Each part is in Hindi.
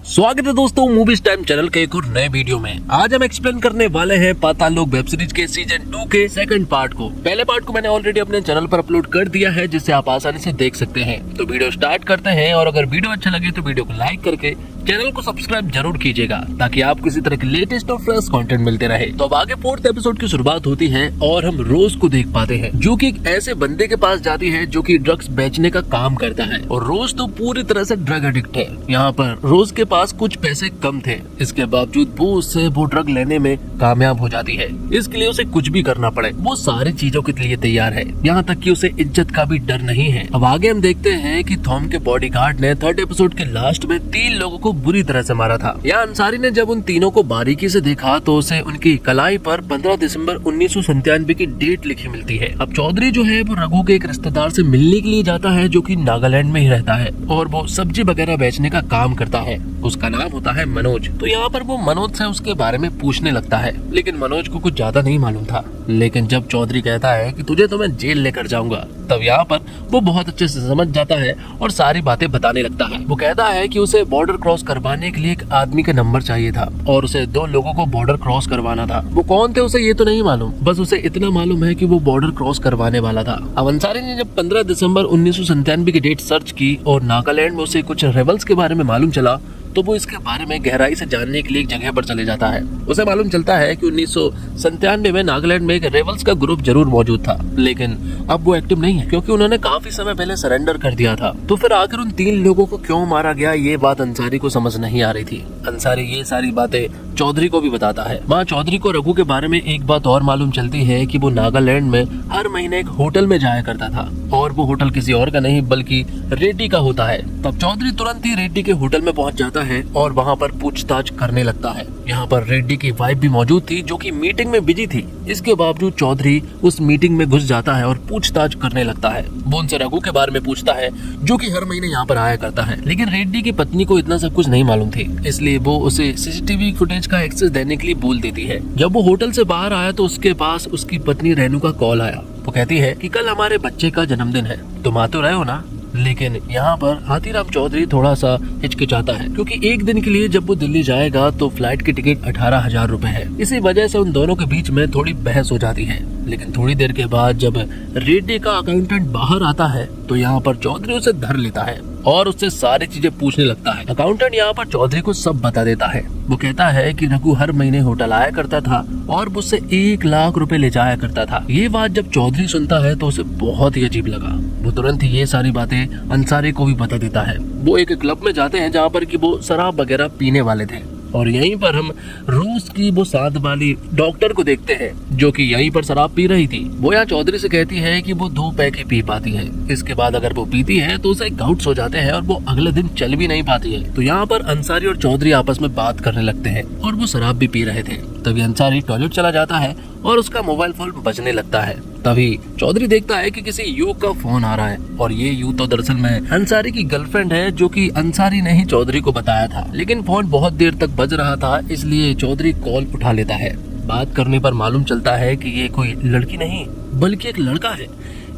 स्वागत है दोस्तों मूवीज टाइम चैनल के एक और नए वीडियो में। आज हम एक्सप्लेन करने वाले हैं पाताल लोक वेब सीरीज के सीजन 2 के सेकंड पार्ट को। पहले पार्ट को मैंने ऑलरेडी अपने चैनल पर अपलोड कर दिया है, जिससे आप आसानी से देख सकते हैं। तो वीडियो स्टार्ट करते हैं, और अगर वीडियो अच्छा लगे तो वीडियो को लाइक करके चैनल को सब्सक्राइब जरूर कीजिएगा, ताकि आपको किसी तरह के लेटेस्ट और फ्रेश कंटेंट मिलते रहे। तो अब आगे फोर्थ एपिसोड की शुरुआत होती है और हम रोज को देख पाते हैं, जो कि एक ऐसे बंदे के पास जाती है जो कि ड्रग्स बेचने का काम करता है। और रोज तो पूरी तरह से ड्रग एडिक्ट है। यहाँ पर रोज के पास कुछ पैसे कम थे, इसके बावजूद वो उससे वो ड्रग लेने में कामयाब हो जाती है। इसके लिए उसे कुछ भी करना पड़े, वो सारी चीजों के लिए तैयार है, यहाँ तक कि उसे इज्जत का भी डर नहीं है। अब आगे हम देखते हैं कि थॉम के बॉडीगार्ड ने थर्ड एपिसोड के लास्ट में 3 लोगों को बुरी तरह से मारा था। यहाँ अंसारी ने जब उन तीनों को बारीकी से देखा तो उसे उनकी कलाई पर 15 दिसंबर 1997 की डेट लिखी मिलती है। अब चौधरी जो है वो रघु के एक रिश्तेदार से मिलने के लिए जाता है, जो कि नागालैंड में ही रहता है, और वो सब्जी वगैरह बेचने का काम करता है। उसका नाम होता है मनोज। तो यहाँ पर वो मनोज से उसके बारे में पूछने लगता है, लेकिन मनोज को कुछ ज्यादा नहीं मालूम था। लेकिन जब चौधरी कहता है कि तुझे तो मैं जेल लेकर जाऊंगा, तब यहाँ पर वो बहुत अच्छे से समझ जाता है और सारी बातें बताने लगता है। वो कहता है कि उसे बॉर्डर क्रॉस करवाने के लिए एक आदमी का नंबर चाहिए था, और उसे 2 लोगों को बॉर्डर क्रॉस करवाना था। वो कौन थे उसे ये तो नहीं मालूम, बस उसे इतना मालूम है कि वो बॉर्डर क्रॉस करवाने वाला था। अब अंसारी ने जब 15 दिसंबर 1997 की डेट सर्च की और नागालैंड में उसे कुछ रेबल्स के बारे में मालूम चला, तो वो इसके बारे में गहराई से जानने के लिए एक जगह पर चले जाता है। उसे मालूम चलता है कि 1997 में नागालैंड में एक रेबल्स का ग्रुप जरूर मौजूद था, लेकिन अब वो एक्टिव नहीं है, क्योंकि उन्होंने काफी समय पहले सरेंडर कर दिया था। तो फिर आखिर उन 3 लोगों को क्यों मारा गया, ये बात अंसारी को समझ नहीं आ रही थी। अंसारी ये सारी बातें चौधरी को भी बताता है। वहाँ चौधरी को रघु के बारे में एक बात और मालूम चलती है कि वो नागालैंड में हर महीने एक होटल में जाया करता था, और वो होटल किसी और का नहीं बल्कि रेड्डी का होता है। तब चौधरी तुरंत ही रेड्डी के होटल में पहुंच जाता है और वहाँ पर पूछताछ करने लगता है। यहाँ पर रेड्डी की वाइफ भी मौजूद थी, जो कि मीटिंग में बिजी थी। इसके बावजूद चौधरी उस मीटिंग में घुस जाता है और पूछताछ करने लगता है। वो उनसे रघु के बारे में पूछता है, जो कि हर महीने यहाँ पर आया करता है। लेकिन रेड्डी की पत्नी को इतना सब कुछ नहीं मालूम थी, इसलिए वो उसे सीसीटीवी फुटेज का एक्सेस देने के लिए बोल देती है। जब वो होटल से बाहर आया तो उसके पास उसकी पत्नी रेनू का कॉल आया। वो कहती है कि कल हमारे बच्चे का जन्मदिन है, तुम आ तो रहे हो ना। लेकिन यहाँ पर हाथीराम चौधरी थोड़ा सा हिचकिचाता है, क्योंकि एक दिन के लिए जब वो दिल्ली जाएगा तो फ्लाइट की टिकट 18,000 रुपए है। इसी वजह से उन दोनों के बीच में थोड़ी बहस हो जाती है। लेकिन थोड़ी देर के बाद जब रेड्डी का अकाउंटेंट बाहर आता है तो यहाँ पर चौधरी उसे धर लेता है और उससे सारी चीजें पूछने लगता है। अकाउंटेंट यहाँ पर चौधरी को सब बता देता है। वो कहता है कि रघु हर महीने होटल आया करता था और मुझसे 1 लाख रुपए ले जाया करता था। ये बात जब चौधरी सुनता है तो उसे बहुत ही अजीब लगा। वो तुरंत ही ये सारी बातें अंसारी को भी बता देता है। वो एक क्लब में जाते हैं जहाँ पर कि वो शराब वगैरह पीने वाले थे, और यहीं पर हम रूस की वो साथ वाली डॉक्टर को देखते हैं, जो कि यहीं पर शराब पी रही थी। वो यहाँ चौधरी से कहती है कि वो 2 पैक ही पी पाती है, इसके बाद अगर वो पीती है तो उसे गाउट्स हो जाते हैं और वो अगले दिन चल भी नहीं पाती है। तो यहाँ पर अंसारी और चौधरी आपस में बात करने लगते हैं, और वो शराब भी पी रहे थे। तभी अंसारी टॉयलेट चला जाता है और उसका मोबाइल फोन बजने लगता है। तभी चौधरी देखता है कि किसी यू का फोन आ रहा है, और ये यू तो दरअसल में अंसारी की गर्लफ्रेंड है, जो कि अंसारी ने ही चौधरी को बताया था। लेकिन फोन बहुत देर तक बज रहा था, इसलिए चौधरी कॉल उठा लेता है। बात करने पर मालूम चलता है कि ये कोई लड़की नहीं बल्कि एक लड़का है।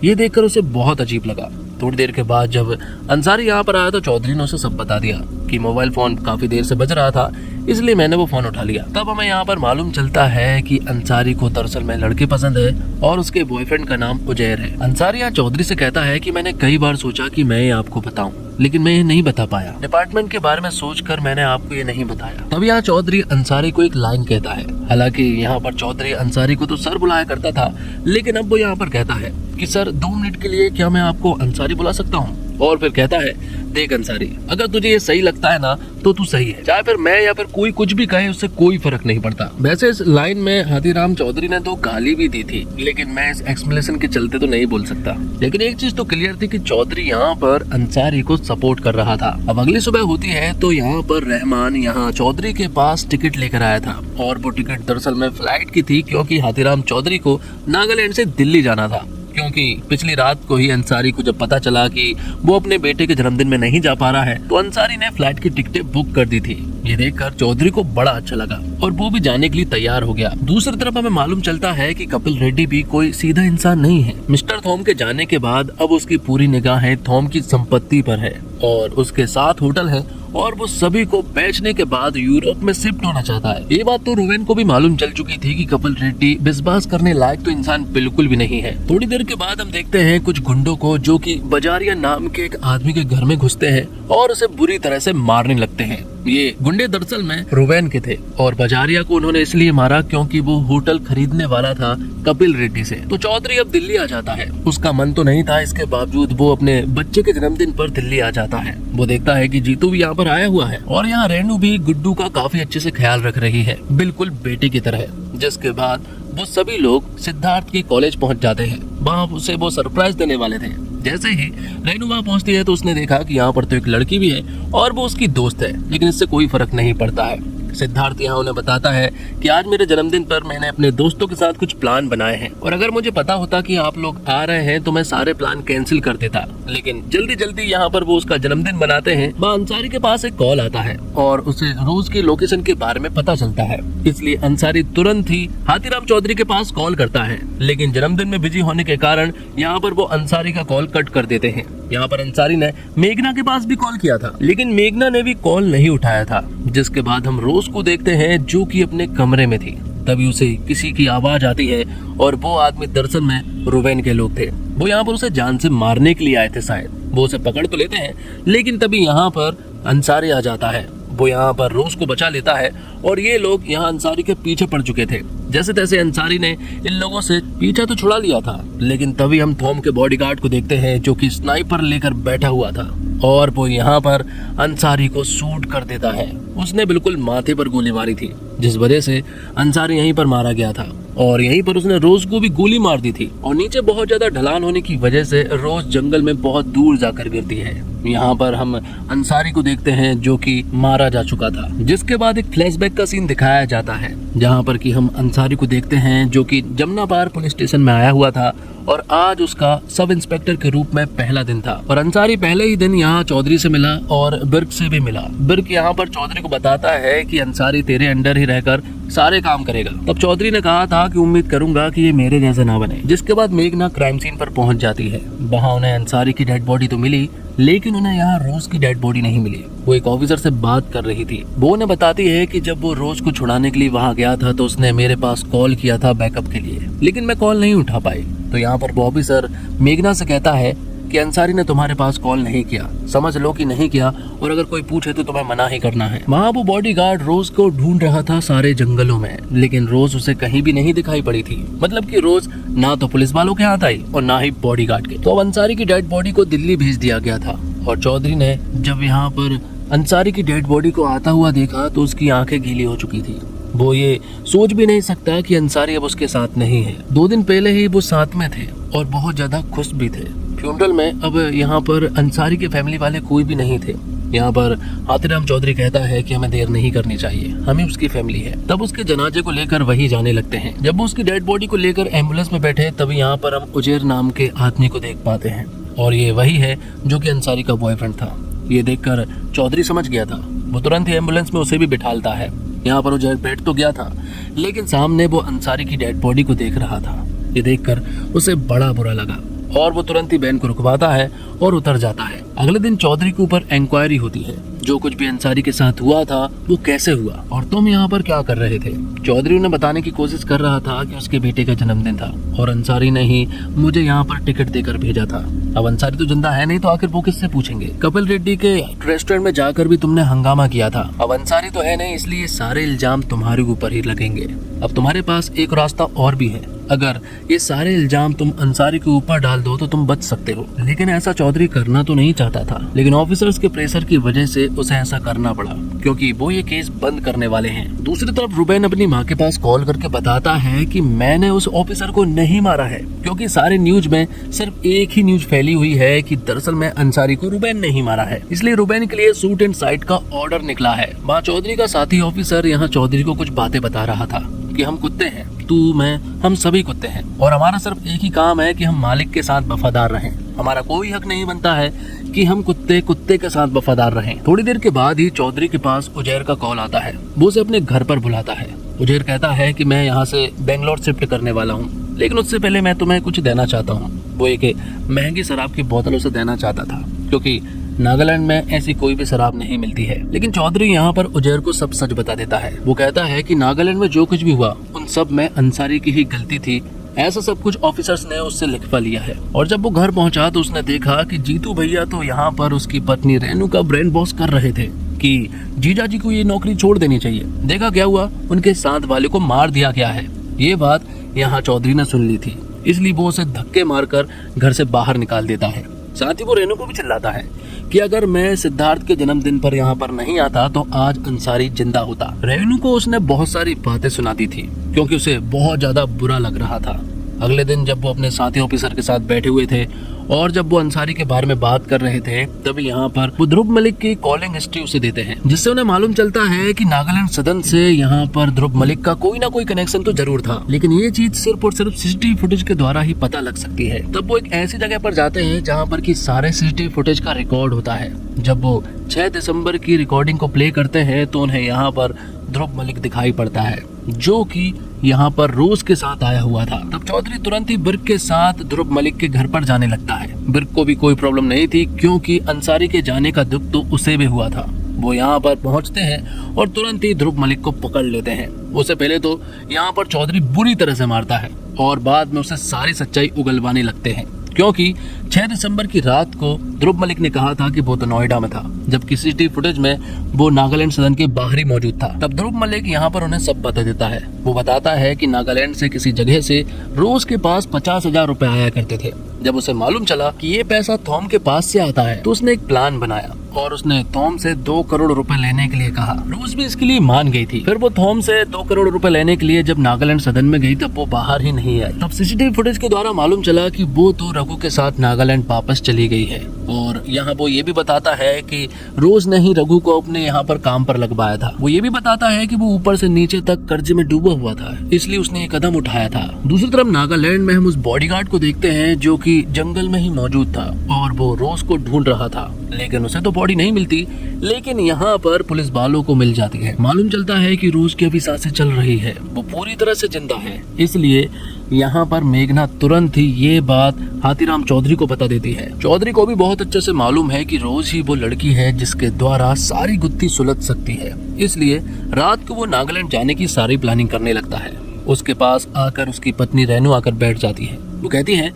ये देखकर उसे बहुत अजीब लगा। थोड़ी देर के बाद जब अंसारी यहाँ पर आया तो चौधरी ने उसे सब बता दिया कि मोबाइल फोन काफी देर से बज रहा था, इसलिए मैंने वो फोन उठा लिया। तब हमें यहाँ पर मालूम चलता है कि अंसारी को दरअसल में लड़की पसंद है, और उसके बॉयफ्रेंड का नाम उजैर है। अंसारी यहाँ चौधरी से कहता है कि मैंने कई बार सोचा कि मैं आपको बताऊं, लेकिन मैं ये नहीं बता पाया। डिपार्टमेंट के बारे में सोचकर मैंने आपको ये नहीं बताया। तब यहाँ चौधरी अंसारी को एक लाइन कहता है। हालांकि यहाँ पर चौधरी अंसारी को तो सर बुलाया करता था, लेकिन अब वो यहाँ पर कहता है कि सर 2 मिनट के लिए क्या मैं आपको अंसारी बुला सकता हूँ। और फिर कहता है, देख अंसारी, अगर तुझे ये सही लगता है ना तो तू सही है, चाहे फिर मैं या फिर कोई कुछ भी कहे, उससे कोई फर्क नहीं पड़ता। वैसे इस लाइन में हाथीराम चौधरी ने तो गाली भी दी थी, लेकिन मैं इस एक्सप्लेनेशन के चलते तो नहीं बोल सकता। लेकिन एक चीज तो क्लियर थी कि चौधरी यहाँ पर अंसारी को सपोर्ट कर रहा था। अब अगली सुबह होती है तो यहाँ पर रहमान यहाँ चौधरी के पास टिकट लेकर आया था, और वो टिकट दरअसल में फ्लाइट की थी, क्योंकि हाथीराम चौधरी को नागालैंड से दिल्ली जाना था। क्योंकि पिछली रात को ही अंसारी को जब पता चला कि वो अपने बेटे के जन्मदिन में नहीं जा पा रहा है, तो अंसारी ने फ्लाइट की टिकटें बुक कर दी थी। ये देखकर चौधरी को बड़ा अच्छा लगा और वो भी जाने के लिए तैयार हो गया। दूसरी तरफ हमें मालूम चलता है कि कपिल रेड्डी भी कोई सीधा इंसान नहीं है। मिस्टर थॉम के जाने के बाद अब उसकी पूरी निगाहें थॉम की संपत्ति पर है और उसके साथ होटल है और वो सभी को बेचने के बाद यूरोप में शिफ्ट होना चाहता है। ये बात तो रुवेन को भी मालूम चल चुकी थी कि कपिल रेड्डी विश्वास करने लायक तो इंसान बिल्कुल भी नहीं है। थोड़ी देर के बाद हम देखते हैं कुछ गुंडों को जो कि बजारिया नाम के एक आदमी के घर में घुसते हैं और उसे बुरी तरह से मारने लगते हैं। ये गुंडे दरअसल में रुवेन के थे और बजारिया को उन्होंने इसलिए मारा क्योंकि वो होटल खरीदने वाला था कपिल रेड्डी से। तो चौधरी अब दिल्ली आ जाता है। उसका मन तो नहीं था, इसके बावजूद वो अपने बच्चे के जन्मदिन पर दिल्ली आ जाता है। वो देखता है कि जीतू भी यहाँ पर आया हुआ है और यहाँ रेनू भी गुड्डू का काफी अच्छे से ख्याल रख रही है, बिल्कुल बेटी की तरह। जिसके बाद वो सभी लोग सिद्धार्थ के कॉलेज पहुंच जाते हैं। वहाँ उसे वो सरप्राइज देने वाले थे। जैसे ही रेनू वहाँ पहुंचती है तो उसने देखा कि यहाँ पर तो एक लड़की भी है और वो उसकी दोस्त है, लेकिन इससे कोई फर्क नहीं पड़ता है। सिद्धार्थ यहाँ उन्हें बताता है कि आज मेरे जन्मदिन पर मैंने अपने दोस्तों के साथ कुछ प्लान बनाए हैं और अगर मुझे पता होता कि आप लोग आ रहे हैं तो मैं सारे प्लान कैंसिल कर देता, लेकिन जल्दी जल्दी यहाँ पर वो उसका जन्मदिन मनाते हैं। वहाँ अंसारी के पास एक कॉल आता है और उसे रोज की लोकेशन के बारे में पता चलता है, इसलिए अंसारी तुरंत ही हाथीराम चौधरी के पास कॉल करता है, लेकिन जन्मदिन में बिजी होने के कारण यहाँ पर वो अंसारी का कॉल कट कर देते हैं। यहाँ पर अंसारी ने मेघना के पास भी कॉल किया था, लेकिन मेघना ने भी कॉल नहीं उठाया था। जिसके बाद हम रोज को देखते हैं जो कि अपने कमरे में थी। तभी उसे किसी की आवाज आती है और वो आदमी दरअसल में रुवेन के लोग थे। वो यहाँ पर उसे जान से मारने के लिए आए थे शायद। वो उसे पकड़ तो लेते हैं, लेकिन तभी यहाँ पर अंसारी आ जाता है। वो यहाँ पर रोज को बचा लेता है और ये लोग यहाँ अंसारी के पीछे पड़ चुके थे। जैसे तैसे अंसारी ने इन लोगों से पीछा तो छुड़ा लिया था, लेकिन तभी हम थॉम के बॉडीगार्ड को देखते हैं जो कि स्नाइपर लेकर बैठा हुआ था और वो यहाँ पर अंसारी को शूट कर देता है। उसने बिल्कुल माथे पर गोली मारी थी, जिस वजह से अंसारी यहीं पर मारा गया था और यहीं पर उसने रोज को भी गोली मार दी थी। और नीचे बहुत ज्यादा ढलान होने की वजह से रोज जंगल में बहुत दूर जाकर गिरती है। यहाँ पर हम अंसारी को देखते हैं जो कि मारा जा चुका था। जिसके बाद एक फ्लैशबैक का सीन दिखाया जाता है, जहाँ पर कि हम अंसारी को देखते हैं जो कि जमुना पार पुलिस स्टेशन में आया हुआ था और आज उसका सब इंस्पेक्टर के रूप में पहला दिन था। और अंसारी पहले ही दिन यहाँ चौधरी से मिला और बिर्क से भी मिला। बिर्क यहाँ पर चौधरी को बताता है कि अंसारी तेरे अंडर ही रहकर सारे काम करेगा। तब चौधरी ने कहा था कि उम्मीद करूंगा कि ये मेरे जैसा ना बने। जिसके बाद मेघना क्राइम सीन पर पहुंच जाती है। वहाँ उन्हें अंसारी की डेड बॉडी तो मिली, लेकिन उन्हें यहाँ रोज की डेड बॉडी नहीं मिली। वो एक ऑफिसर से बात कर रही थी। वो उन्हें बताती है कि जब वो रोज को छुड़ाने के लिए वहाँ गया था तो उसने मेरे पास कॉल किया था बैकअप के लिए, लेकिन मैं कॉल नहीं उठा पाई। तो यहाँ पर वो ऑफिसर मेघना से कहता है कि अंसारी ने तुम्हारे पास कॉल नहीं किया, समझ लो कि नहीं किया, और अगर कोई पूछे तो तुम्हें मना ही करना है। वहाँ वो बॉडीगार्ड रोज को ढूंढ रहा था सारे जंगलों में, लेकिन रोज उसे कहीं भी नहीं दिखाई पड़ी थी। मतलब कि रोज ना तो पुलिस वालों के हाथ आई और ना ही बॉडीगार्ड के। तो अब अंसारी की डेड बॉडी को दिल्ली भेज दिया गया था और चौधरी ने जब यहाँ पर अंसारी की डेड बॉडी को आता हुआ देखा तो उसकी आंखें गीली हो चुकी थी। वो ये सोच भी नहीं सकता कि अंसारी अब उसके साथ नहीं है। 2 दिन पहले ही वो साथ में थे और बहुत ज्यादा खुश भी थे। फ्यूनरल में अब यहाँ पर अंसारी के फैमिली वाले कोई भी नहीं थे। यहाँ पर हाथीराम चौधरी कहता है कि हमें देर नहीं करनी चाहिए, हमें उसकी फैमिली है। तब उसके जनाजे को लेकर वही जाने लगते हैं। जब वो उसकी डेड बॉडी को लेकर एम्बुलेंस में बैठे तभी यहाँ पर हम उजेर नाम के आदमी को देख पाते हैं और ये वही है जो कि अंसारी का बॉयफ्रेंड था। ये देखकर चौधरी समझ गया था। वो तुरंत ही एम्बुलेंस में उसे भी बिठालता है। यहाँ पर उजेर बैठ तो गया था, लेकिन सामने वो अंसारी की डेड बॉडी को देख रहा था। ये देखकर उसे बड़ा बुरा लगा और वो तुरंत ही वैन को रुकवाता है और उतर जाता है। अगले दिन चौधरी के ऊपर इंक्वायरी होती है, जो कुछ भी अंसारी के साथ हुआ था वो कैसे हुआ और तुम यहाँ पर क्या कर रहे थे। चौधरी उन्हें बताने की कोशिश कर रहा था कि उसके बेटे का जन्मदिन था और अंसारी ने ही मुझे यहाँ पर टिकट देकर भेजा था। अब अंसारी तो जिंदा है नहीं तो आखिर वो किससे पूछेंगे। कपिल रेड्डी के रेस्टोरेंट में जाकर भी तुमने हंगामा किया था। अब अंसारी तो है नहीं, इसलिए सारे इल्जाम तुम्हारे ऊपर ही लगेंगे। अब तुम्हारे पास एक रास्ता और भी है, अगर ये सारे इल्जाम तुम अंसारी के ऊपर डाल दो तो तुम बच सकते हो। लेकिन ऐसा चौधरी करना तो नहीं चाहता था, लेकिन ऑफिसर्स के प्रेशर की वजह से उसे ऐसा करना पड़ा क्योंकि वो ये केस बंद करने वाले हैं। दूसरी तरफ रुबेन अपनी माँ के पास कॉल करके बताता है कि मैंने उस ऑफिसर को नहीं मारा है, क्योंकि सारे न्यूज में सिर्फ एक ही न्यूज फैली हुई है कि दरअसल में अंसारी को रुबेन नहीं मारा है। इसलिए रुबेन के लिए शूट एंड साइट का ऑर्डर निकला है। वहाँ चौधरी का साथी ऑफिसर यहाँ चौधरी को कुछ बातें बता रहा था कि हम कुत्ते हैं, तू मैं हम सभी कुत्ते हैं और हमारा सिर्फ एक ही काम है कि हम मालिक के साथ वफादार रहें। हमारा कोई हक नहीं बनता है कि हम कुत्ते के साथ वफादार रहें। थोड़ी देर के बाद ही चौधरी के पास उजैर का कॉल आता है। वो उसे अपने घर पर बुलाता है। उजैर कहता है कि मैं यहाँ से बेंगलोर शिफ्ट करने वाला हूँ, लेकिन उससे पहले मैं तुम्हें कुछ देना चाहता हूँ। वो एक महंगी शराब की बोतल उसे देना चाहता था, क्योंकि नागालैंड में ऐसी कोई भी शराब नहीं मिलती है। लेकिन चौधरी यहाँ पर उजैर को सब सच बता देता है। वो कहता है कि नागालैंड में जो कुछ भी हुआ उन सब में अंसारी की ही गलती थी, ऐसा सब कुछ ऑफिसर्स ने उससे लिखवा लिया है। और जब वो घर पहुंचा तो उसने देखा कि जीतू भैया तो यहाँ पर उसकी पत्नी रेनू का ब्रेन वॉश कर रहे थे कि जीजा जी को ये नौकरी छोड़ देनी चाहिए। देखा क्या हुआ, उनके साथ वाले को मार दिया गया है। ये बात यहाँ चौधरी ने सुन ली थी, इसलिए वो उसे धक्के मारकर घर से बाहर निकाल देता है। साथ ही वो रेनू को भी चिल्लाता है कि अगर मैं सिद्धार्थ के जन्मदिन पर यहाँ पर नहीं आता तो आज अंसारी जिंदा होता। रेनू को उसने बहुत सारी बातें सुना दी थी क्योंकि उसे बहुत ज्यादा बुरा लग रहा था। अगले दिन जब वो अपने साथी ऑफिसर के साथ बैठे हुए थे और जब वो अंसारी के बारे में बात कर रहे थे, तभी यहाँ पर वो ध्रुव मलिक की कॉलिंग हिस्ट्री उसे देते हैं, जिससे उन्हें मालूम चलता है कि नागालैंड सदन से यहाँ पर ध्रुव मलिक का कोई ना कोई कनेक्शन तो जरूर था, लेकिन ये चीज सिर्फ और सिर्फ सीसीटीवी फुटेज के द्वारा ही पता लग सकती है। तब वो एक ऐसी जगह पर जाते हैं जहाँ पर की सारे सीसीटीवी फुटेज का रिकॉर्ड होता है। जब वो 6 दिसंबर की रिकॉर्डिंग को प्ले करते हैं तो उन्हें यहाँ पर ध्रुव मलिक दिखाई पड़ता है, जो कि यहाँ पर रोज के साथ आया हुआ था। तब चौधरी तुरंत ही बिर्क के साथ ध्रुव मलिक के घर पर जाने लगता है। बिर्क को भी कोई प्रॉब्लम नहीं थी क्योंकि अंसारी के जाने का दुख तो उसे भी हुआ था। वो यहाँ पर पहुँचते हैं और तुरंत ही ध्रुव मलिक को पकड़ लेते हैं। उससे पहले तो यहाँ पर चौधरी बुरी तरह से मारता है और बाद में उसे सारी सच्चाई उगलवाने लगते हैं, क्योंकि 6 दिसंबर की रात को ध्रुव मलिक ने कहा था कि वो तो नोएडा में था, जबकि सीसीटीवी फुटेज में वो नागालैंड सदन के बाहर ही मौजूद था। तब ध्रुव मलिक यहाँ पर उन्हें सब बता देता है। वो बताता है कि नागालैंड से किसी जगह से रोज के पास 50,000 रुपए आया करते थे। जब उसे मालूम चला कि ये पैसा थॉम के पास से आता है तो उसने एक प्लान बनाया और उसने थॉम से 2 करोड़ रुपए लेने के लिए कहा। रोज भी इसके लिए मान गई थी। फिर वो थॉम से 2 करोड़ रुपए लेने के लिए जब नागालैंड सदन में गई तब वो बाहर ही नहीं आई। तब सीसीटीवी फुटेज के द्वारा मालूम चला कि वो तो रघु के साथ नागालैंड वापस चली गई है। और यहाँ वो ये भी बताता है कि रोज ने ही रघु को अपने यहाँ पर काम पर लगवाया था। वो ये भी बताता है कि वो ऊपर से नीचे तक कर्जे में डूबा हुआ था, इसलिए उसने ये कदम उठाया था। दूसरी तरफ नागालैंड में हम उस बॉडीगार्ड को देखते हैं जो कि जंगल में ही मौजूद था और वो रोज को ढूंढ रहा था, लेकिन उसे तो बॉडी नहीं मिलती। लेकिन यहाँ पर पुलिस वालों को मिल जाती है। मालूम चलता है कि रोज की अभी सांसें चल रही है, वो पूरी तरह से जिंदा है। इसलिए यहाँ पर मेघना तुरंत ही ये बात हाथीराम चौधरी को बता देती है। चौधरी को भी बहुत अच्छे से मालूम है कि रोज ही वो लड़की है जिसके द्वारा सारी गुत्थी सुलझ सकती है। इसलिए रात को वो नागालैंड जाने की सारी प्लानिंग करने लगता है। उसके पास आकर उसकी पत्नी रेनू आकर बैठ जाती है। वो कहती है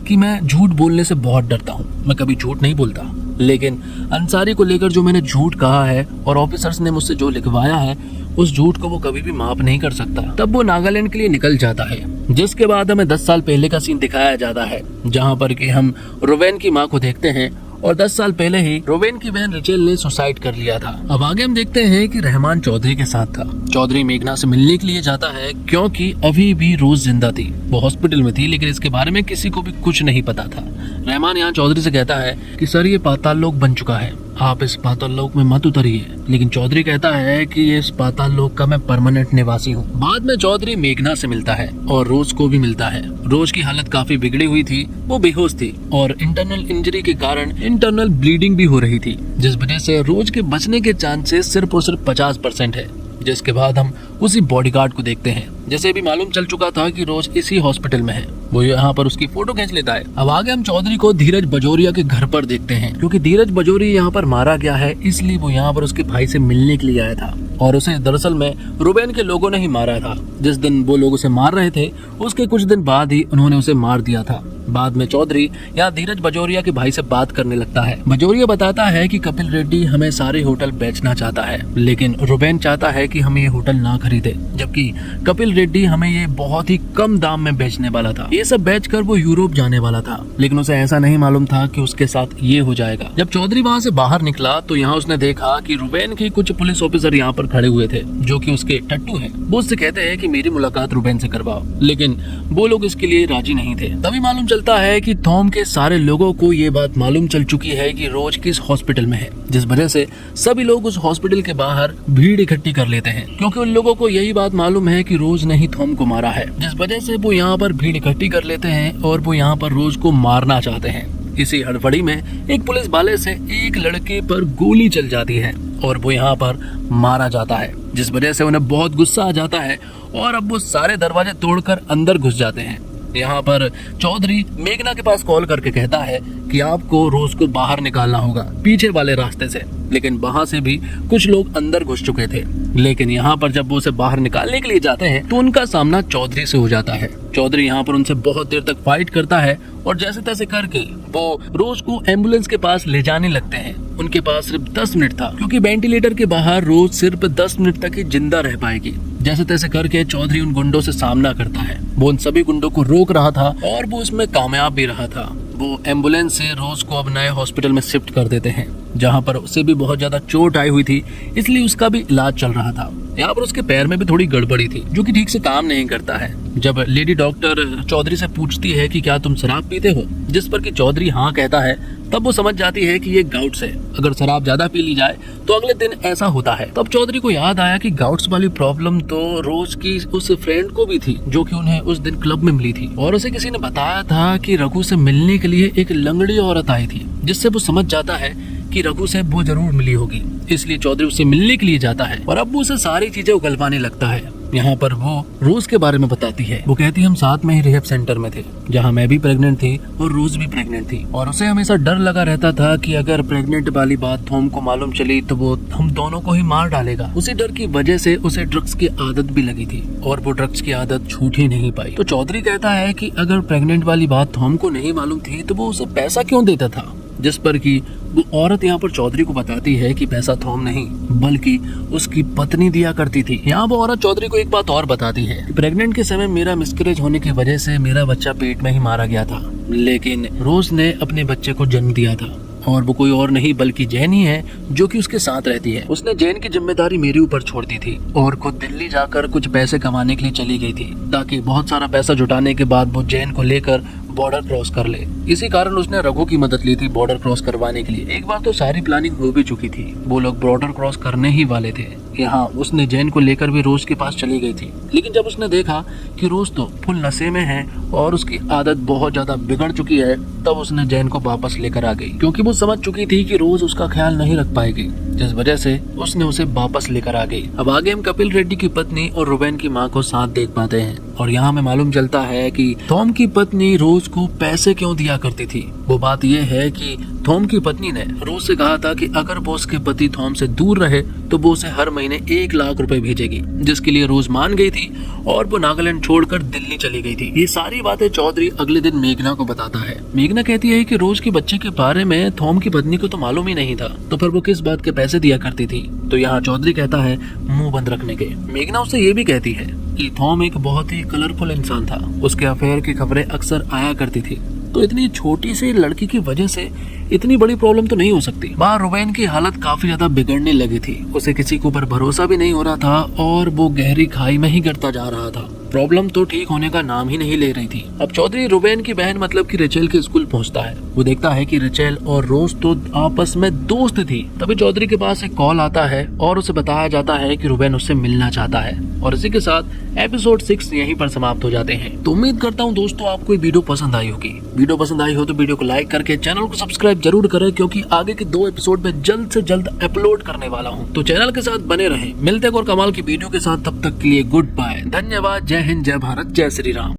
कि मैं झूठ बोलने से बहुत डरता हूँ, मैं कभी झूठ नहीं बोलता, लेकिन अंसारी को लेकर जो मैंने झूठ कहा है और ऑफिसर्स ने मुझसे जो लिखवाया है उस झूठ को वो कभी भी माफ नहीं कर सकता। तब वो नागालैंड के लिए निकल जाता है, जिसके बाद हमें 10 साल पहले का सीन दिखाया जाता है, जहाँ पर कि हम रोवेन की माँ को देखते हैं और 10 साल पहले ही रोवेन की बहन रिचेल ने सुसाइड कर लिया था। अब आगे हम देखते हैं कि रहमान चौधरी के साथ था। चौधरी मेघना से मिलने के लिए जाता है क्योंकि अभी भी रोज जिंदा थी, वो हॉस्पिटल में थी, लेकिन इसके बारे में किसी को भी कुछ नहीं पता था। रहमान यहाँ चौधरी से कहता है कि सर ये पाताल लोक बन चुका है, आप इस पाताल लोक में मत उतरिए। लेकिन चौधरी कहता है कि इस पाताल लोक का मैं परमानेंट निवासी हूँ। बाद में चौधरी मेघना से मिलता है और रोज को भी मिलता है। रोज की हालत काफी बिगड़ी हुई थी, वो बेहोश थी और इंटरनल इंजरी के कारण इंटरनल ब्लीडिंग भी हो रही थी, जिस वजह से रोज के बचने के चांसेस सिर्फ और सिर्फ 50% है। जिसके बाद हम उसी बॉडीगार्ड को देखते हैं। जैसे भी मालूम चल चुका था कि रोज इसी हॉस्पिटल में है, वो यहाँ पर उसकी फोटो खींच लेता है। अब आगे हम चौधरी को धीरज बजोरिया के घर पर देखते हैं, क्योंकि धीरज बजोरिया यहाँ पर मारा गया है, इसलिए वो यहाँ पर उसके भाई से मिलने के लिए आया था और उसे दरअसल में रुबेन के लोगों ने ही मारा था। जिस दिन वो लोग उसे मार रहे थे उसके कुछ दिन बाद ही उन्होंने उसे मार दिया था। बाद में चौधरी यहाँ धीरज बजोरिया के भाई से बात करने लगता है। बजोरिया बताता है कि कपिल रेड्डी हमें सारे होटल बेचना चाहता है, लेकिन रुबेन चाहता है कि हम ये होटल ना खरीदे, जबकि कपिल रेड्डी हमें ये बहुत ही कम दाम में बेचने वाला था। ये सब बेचकर वो यूरोप जाने वाला था, लेकिन उसे ऐसा नहीं मालूम था कि उसके साथ ये हो जाएगा। जब चौधरी वहाँ से बाहर निकला तो यहाँ उसने देखा कि रुबेन के कुछ पुलिस ऑफिसर यहाँ पर खड़े हुए थे, जो कि उसके टट्टू हैं। वो उससे कहते हैं कि मेरी मुलाकात रुबेन से करवाओ, लेकिन वो लोग इसके लिए राजी नहीं थे। तभी मालूम चलता है कि थॉम के सारे लोगों को ये बात मालूम चल चुकी है कि रोज किस हॉस्पिटल में है, जिस वजह से सभी लोग उस हॉस्पिटल के बाहर भीड़ इकट्ठी कर लेते हैं, क्योंकि उन लोगों को यही बात मालूम है कि रोज ने ही थॉम को मारा है। जिस वजह से वो यहाँ पर भीड़ इकट्ठी कर लेते हैं और वो यहाँ पर रोज को मारना चाहते हैं। इसी हड़बड़ी में एक पुलिस वाले से एक लड़के पर गोली चल जाती है और वो यहाँ पर मारा जाता है, जिस वजह से उन्हें बहुत गुस्सा आ जाता है और अब वो सारे दरवाजे तोड़कर अंदर घुस जाते हैं। यहाँ पर चौधरी मेघना के पास कॉल करके कहता है कि आपको रोज को बाहर निकालना होगा पीछे वाले रास्ते से, लेकिन वहां से भी कुछ लोग अंदर घुस चुके थे। लेकिन यहाँ पर जब वो उसे बाहर निकालने के लिए जाते हैं तो उनका सामना चौधरी से हो जाता है। चौधरी यहाँ पर उनसे बहुत देर तक फाइट करता है और जैसे तैसे करके वो रोज को एम्बुलेंस के पास ले जाने लगते हैं। उनके पास सिर्फ 10 मिनट था, क्योंकि वेंटिलेटर के बाहर रोज सिर्फ 10 मिनट तक ही जिंदा रह पाएगी। जैसे तैसे करके चौधरी उन गुंडों से सामना करता है। वो उन सभी गुंडों को रोक रहा था और वो उसमें कामयाब भी रहा था। वो एम्बुलेंस से रोज को अब नए हॉस्पिटल में शिफ्ट कर देते हैं, जहाँ पर उसे भी बहुत ज्यादा चोट आई हुई थी, इसलिए उसका भी इलाज चल रहा था। यहाँ पर उसके पैर में भी थोड़ी गड़बड़ी थी, जो कि ठीक से काम नहीं करता है। जब लेडी डॉक्टर चौधरी से पूछती है कि क्या तुम शराब पीते हो, जिस पर कि चौधरी हाँ कहता है, तब वो समझ जाती है कि ये गाउट्स है। अगर शराब ज्यादा पी ली जाए तो अगले दिन ऐसा होता है। तब चौधरी को याद आया कि गाउट्स वाली प्रॉब्लम तो रोज की उस फ्रेंड को भी थी, जो कि उन्हें उस दिन क्लब में मिली थी, और उसे किसी ने बताया था कि रघु से मिलने के लिए एक लंगड़ी औरत आई थी, जिससे वो समझ जाता है कि रघु से वो जरूर मिली होगी। इसलिए चौधरी उससे मिलने के लिए जाता है और अब वो उसे सारी चीजें उगलवाने लगता है। यहाँ पर वो रोज के बारे में बताती है। वो कहती है हम साथ में ही रिहेब सेंटर में थे, जहाँ मैं भी प्रेग्नेंट थी और रोज भी प्रेग्नेंट थी, और उसे हमेशा डर लगा रहता था कि अगर प्रेग्नेंट वाली बात थॉम को मालूम चली तो वो हम दोनों को ही मार डालेगा। उसी डर की वजह से उसे ड्रग्स की आदत भी लगी थी और वो ड्रग्स की आदत छूट ही नहीं पाई। तो चौधरी कहता है कि अगर प्रेग्नेंट वाली बात थॉम को नहीं मालूम थी तो वो उसे पैसा क्यों देता था, जिस पर कि वो औरत यहाँ पर चौधरी को बताती है कि पैसा थॉम नहीं बल्कि उसकी पत्नी दिया करती थी। यहाँ वो औरत चौधरी को एक बात और बताती है कि प्रेग्नेंट के समय मेरा मिसकैरेज होने की वजह से मेरा बच्चा पेट में ही मारा गया था, लेकिन रोज ने अपने बच्चे को जन्म दिया था और वो कोई और नहीं बल्कि जैन ही है, जो कि उसके साथ रहती है। उसने जैन की जिम्मेदारी मेरे ऊपर छोड़ दी थी और खुद दिल्ली जाकर कुछ पैसे कमाने के लिए चली गई थी, ताकि बहुत सारा पैसा जुटाने के बाद वो जैन को लेकर बॉर्डर क्रॉस कर ले। इसी कारण उसने रघु की मदद ली थी बॉर्डर क्रॉस करवाने के लिए। एक बार तो सारी प्लानिंग हो भी चुकी थी, वो लोग बॉर्डर क्रॉस करने ही वाले थे। यहाँ उसने जैन को लेकर भी रोज के पास चली गई थी, लेकिन जब उसने देखा कि रोज तो फुल नशे में है और उसकी आदत बहुत ज्यादा बिगड़ चुकी है, तब उसने जैन को वापस लेकर आ गई, क्योंकि वो समझ चुकी थी कि रोज उसका ख्याल नहीं रख पाएगी, जिस वजह से उसने उसे वापस लेकर आ गई। अब आगे हम कपिल रेड्डी की पत्नी और रुबेन की माँ को साथ देख पाते हैं, और यहाँ हमें मालूम चलता है कि थॉम की पत्नी रोज को पैसे क्यों दिया करती थी। वो बात यह है कि थॉम की पत्नी ने रोज से कहा था कि अगर वो उसके पति थॉम से दूर रहे तो वो उसे हर महीने 1 लाख रुपए भेजेगी, जिसके लिए रोज मान गई थी और वो नागालैंड छोड़कर दिल्ली चली गई थी। ये सारी बातें चौधरी अगले दिन मेघना को बताता है। मेघना कहती है कि रोज के बच्चे के बारे में थॉम की पत्नी को तो मालूम ही नहीं था, तो फिर वो किस बात के पैसे दिया करती थी। तो यहाँ चौधरी कहता है मुंह बंद रखने के। मेघना उससे ये भी कहती है कि थॉम एक बहुत ही कलरफुल इंसान था, उसके अफेयर की खबरें अक्सर आया करती थी, तो इतनी छोटी सी लड़की की वजह से इतनी बड़ी प्रॉब्लम तो नहीं हो सकती। वहाँ रुबेन की हालत काफी ज्यादा बिगड़ने लगी थी, उसे किसी के ऊपर भरोसा भी नहीं हो रहा था और वो गहरी खाई में ही गिरता जा रहा था। प्रॉब्लम तो ठीक होने का नाम ही नहीं ले रही थी। अब चौधरी रुबेन की बहन मतलब कि रिचेल के स्कूल पहुंचता है। वो देखता है कि रिचेल और रोज तो आपस में दोस्त थी। तभी चौधरी के पास एक कॉल आता है और उसे बताया जाता है कि रुबेन उससे मिलना चाहता है, और इसी के साथ एपिसोड 6 यहीं पर समाप्त हो जाते हैं। तो उम्मीद करता हूँ दोस्तों आपको ये वीडियो पसंद आई होगी। वीडियो पसंद आई हो तो वीडियो को लाइक करके चैनल को सब्सक्राइब जरूर करें, क्योंकि आगे के 2 एपिसोड में जल्द से जल्द अपलोड करने वाला हूँ। तो चैनल के साथ बने रहें। मिलते हैं और कमाल की वीडियो के साथ, तब तक के लिए गुड बाय, धन्यवाद, जय हिंद, जय भारत, जय श्री राम।